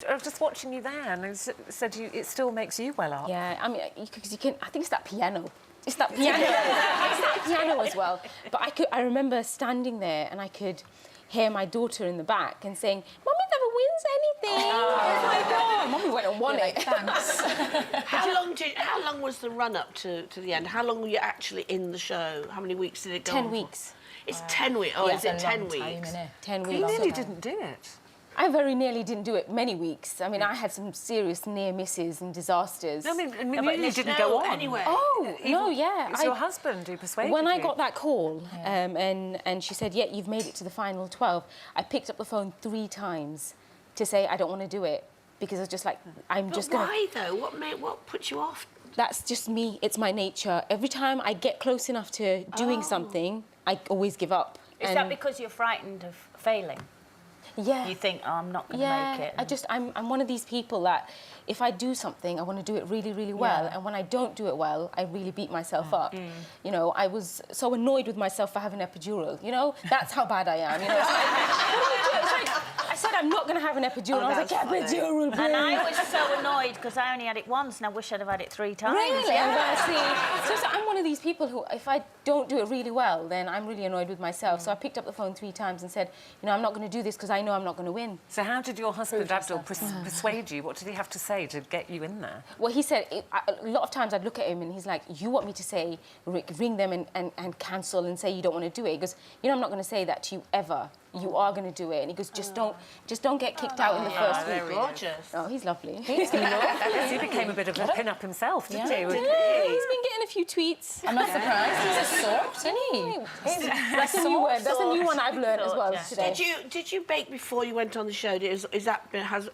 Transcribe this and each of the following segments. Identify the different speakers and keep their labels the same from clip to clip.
Speaker 1: I was just watching you there, and said it still makes you well up.
Speaker 2: Yeah, I mean, because you can. I think it's that piano. It's that piano. It's that piano as well. But I remember standing there, and I could hear my daughter in the back and saying, "Mummy never wins anything." Oh my God! Mummy went and won it.
Speaker 3: Thanks.
Speaker 4: How long was the run up to the end? How long were you actually in the show? How many weeks did it go on
Speaker 2: 10
Speaker 4: for?
Speaker 2: weeks.
Speaker 4: It's 10 weeks. Oh,
Speaker 3: Yeah,
Speaker 4: is it
Speaker 3: it's a
Speaker 4: 10
Speaker 3: long time,
Speaker 4: weeks?
Speaker 3: innit?
Speaker 2: 10
Speaker 1: You
Speaker 2: weeks.
Speaker 1: nearly didn't do it.
Speaker 2: I very nearly didn't do it many weeks. I mean, I had some serious near misses and disasters.
Speaker 1: No, I mean,
Speaker 4: No, but
Speaker 1: you didn't go on.
Speaker 4: anyway.
Speaker 2: Oh, no, yeah.
Speaker 1: It's your husband who persuaded
Speaker 2: When
Speaker 1: you.
Speaker 2: I got that call, and she said, "Yeah, you've made it to the final 12," I picked up the phone 3 times to say I don't want to do it because I was just like, I'm just going to...
Speaker 4: Why, though? What put you off?
Speaker 2: That's just me. It's my nature. Every time I get close enough to doing something, I always give up.
Speaker 5: Is that because you're frightened of failing?
Speaker 2: Yeah.
Speaker 5: You think, oh, I'm not going to make it.
Speaker 2: I'm one of these people that if I do something, I want to do it really, really well.
Speaker 5: Yeah.
Speaker 2: And when I don't do it well, I really beat myself up. You know, I was so annoyed with myself for having an epidural. You know, that's how bad I am. You know, it's like, what do you do? It's like, I said I'm not going to have an epidural. I was like, epidural, please.
Speaker 5: And I was so annoyed because I only had it once and I wish I'd have had it 3 times.
Speaker 2: Really?
Speaker 5: Yeah.
Speaker 2: So I'm one of these people who, if I don't do it really well, then I'm really annoyed with myself. So I picked up the phone 3 times and said, you know, I'm not going to do this because I know I'm not going to win.
Speaker 1: So how did your husband, Abdul, persuade you? What did he have to say to get you in there?
Speaker 2: Well, he said, a lot of times I'd look at him and he's like, you want me to say, ring them and cancel and say you don't want to do it? He goes, you know, I'm not going to say that to you ever. You are going to do it. And he goes, just don't get kicked out in the first week.
Speaker 4: Gorgeous.
Speaker 2: Oh, he's lovely.
Speaker 1: Yes, he became a bit of a pin-up himself, didn't he?
Speaker 2: Yeah, he's been getting a few tweets.
Speaker 3: I'm not surprised. He's a sort, isn't he?
Speaker 2: That's a new word. That's a new one I've learned as well today.
Speaker 4: Did you bake before you went on the show? Has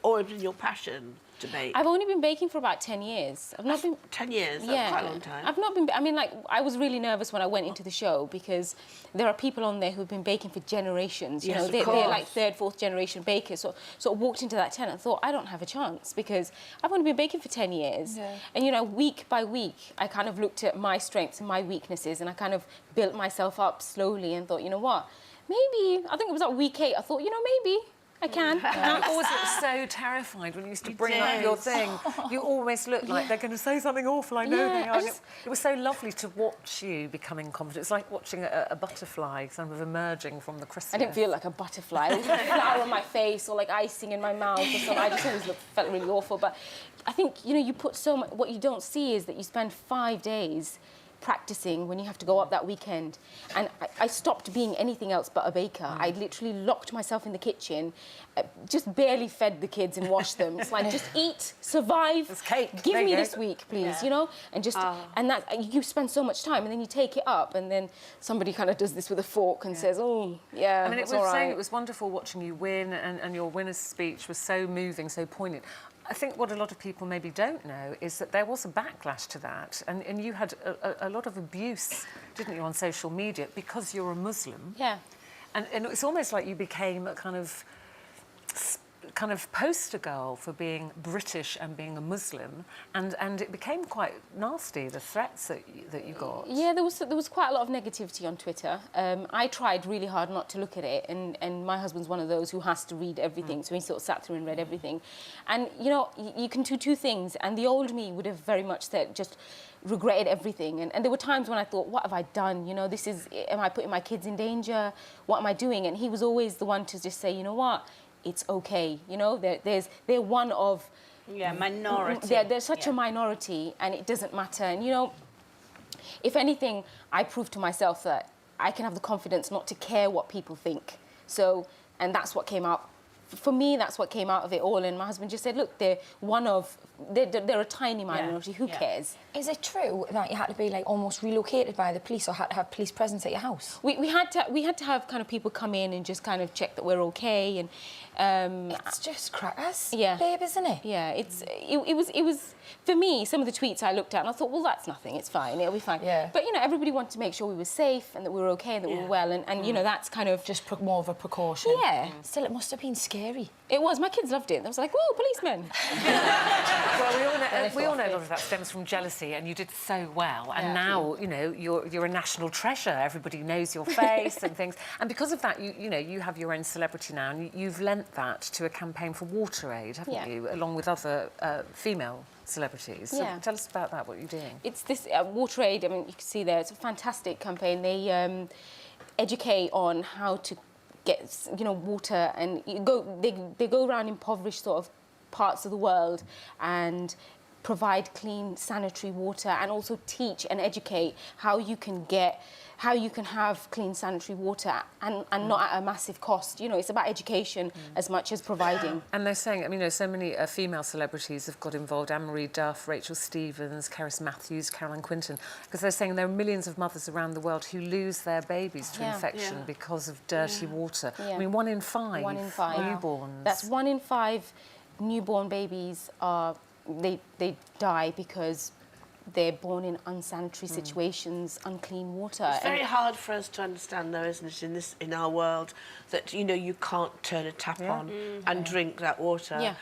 Speaker 4: always been your passion to bake?
Speaker 2: I've only been baking for about 10 years. I've not been...
Speaker 4: 10 years? That's quite a long time.
Speaker 2: I've not been... I mean, like, I was really nervous when I went into the show because there are people on there who've been baking for generations. You know, they're like 3rd, 4th generation bakers. So I walked into that tent and thought, I don't have a chance because I've only been baking for 10 years. Yeah. And, you know, week by week, I kind of looked at my strengths and my weaknesses and I kind of built myself up slowly and thought, you know what, maybe... I think it was at week 8, I thought, you know, maybe... I can.
Speaker 1: I always looked so terrified when you used to bring up your thing. You always looked like they're going to say something awful. I know they are. It was so lovely to watch you becoming confident. It's like watching a butterfly sort of emerging from the chrysalis.
Speaker 2: I didn't feel like a butterfly. It was like a flower on my face or like icing in my mouth or something. I just always felt really awful. But I think, you know, you put so much... What you don't see is that you spend 5 days practicing when you have to go up that weekend. And I stopped being anything else but a baker. I literally locked myself in the kitchen, just barely fed the kids and washed them. It's like, just eat, survive.
Speaker 1: It's cake.
Speaker 2: Give me this week, please, you know? And just, and that, you spend so much time and then you take it up and then somebody kind of does this with a fork and says, oh, yeah,
Speaker 1: I mean,
Speaker 2: it's all right.
Speaker 1: it was wonderful watching you win and your winner's speech was so moving, so poignant. I think what a lot of people maybe don't know is that there was a backlash to that and you had a lot of abuse, didn't you, on social media because you're a Muslim.
Speaker 2: Yeah.
Speaker 1: And it's almost like you became a kind of poster girl for being British and being a Muslim, and it became quite nasty, the threats that you got.
Speaker 2: Yeah, there was quite a lot of negativity on Twitter. I tried really hard not to look at it, and my husband's one of those who has to read everything, so he sort of sat through and read everything. And, you know, you can do 2 things, and the old me would have very much said, just regretted everything. And there were times when I thought, what have I done? You know, am I putting my kids in danger? What am I doing? And he was always the one to just say, you know what? It's okay, you know. They're one of
Speaker 5: minority.
Speaker 2: They're such a minority, and it doesn't matter. And you know, if anything, I proved to myself that I can have the confidence not to care what people think. So, and that's what came out. For me, that's what came out of it all. And my husband just said, look, they're a tiny minority. Who cares?
Speaker 3: Is it true that you had to be like almost relocated by the police or had to have police presence at your house?
Speaker 2: We had to have kind of people come in and just kind of check that we're okay. And
Speaker 3: it's just crackers,
Speaker 2: yeah,
Speaker 3: babe, isn't it?
Speaker 2: Yeah, it was for me. Some of the tweets I looked at and I thought, well, that's nothing. It's fine. It'll be fine. Yeah. But you know, everybody wanted to make sure we were safe and that we were okay and that we were well. And you know, that's kind of
Speaker 3: just more of a precaution.
Speaker 2: Yeah.
Speaker 3: Still, it must have been scary. scary.
Speaker 2: It was. My kids loved it. I was like, whoa, policemen.
Speaker 1: Well, we all know a lot of that stems from jealousy, and you did so well. And now, you know, you're a national treasure. Everybody knows your face and things. And because of that, you know, you have your own celebrity now, and you've lent that to a campaign for WaterAid, haven't you, along with other female celebrities. So tell us about that, what you're doing.
Speaker 2: It's this WaterAid, I mean, you can see there, it's a fantastic campaign. They educate on how to get, you know, water, and they go around impoverished sort of parts of the world and provide clean sanitary water, and also teach and educate how you can have clean sanitary water and not at a massive cost. You know, it's about education as much as providing.
Speaker 1: And they're saying, I mean, you know, so many female celebrities have got involved. Anne-Marie Duff, Rachel Stevens, Cerys Matthews, Caroline Quinton, because they're saying there are millions of mothers around the world who lose their babies to infection because of dirty water. I mean, 1 in 5 newborns.
Speaker 2: That's 1 in 5 newborn babies they die because they're born in unsanitary situations, unclean water.
Speaker 4: It's very hard for us to understand, though, isn't it, in our world, that, you know, you can't turn a tap on and drink that water.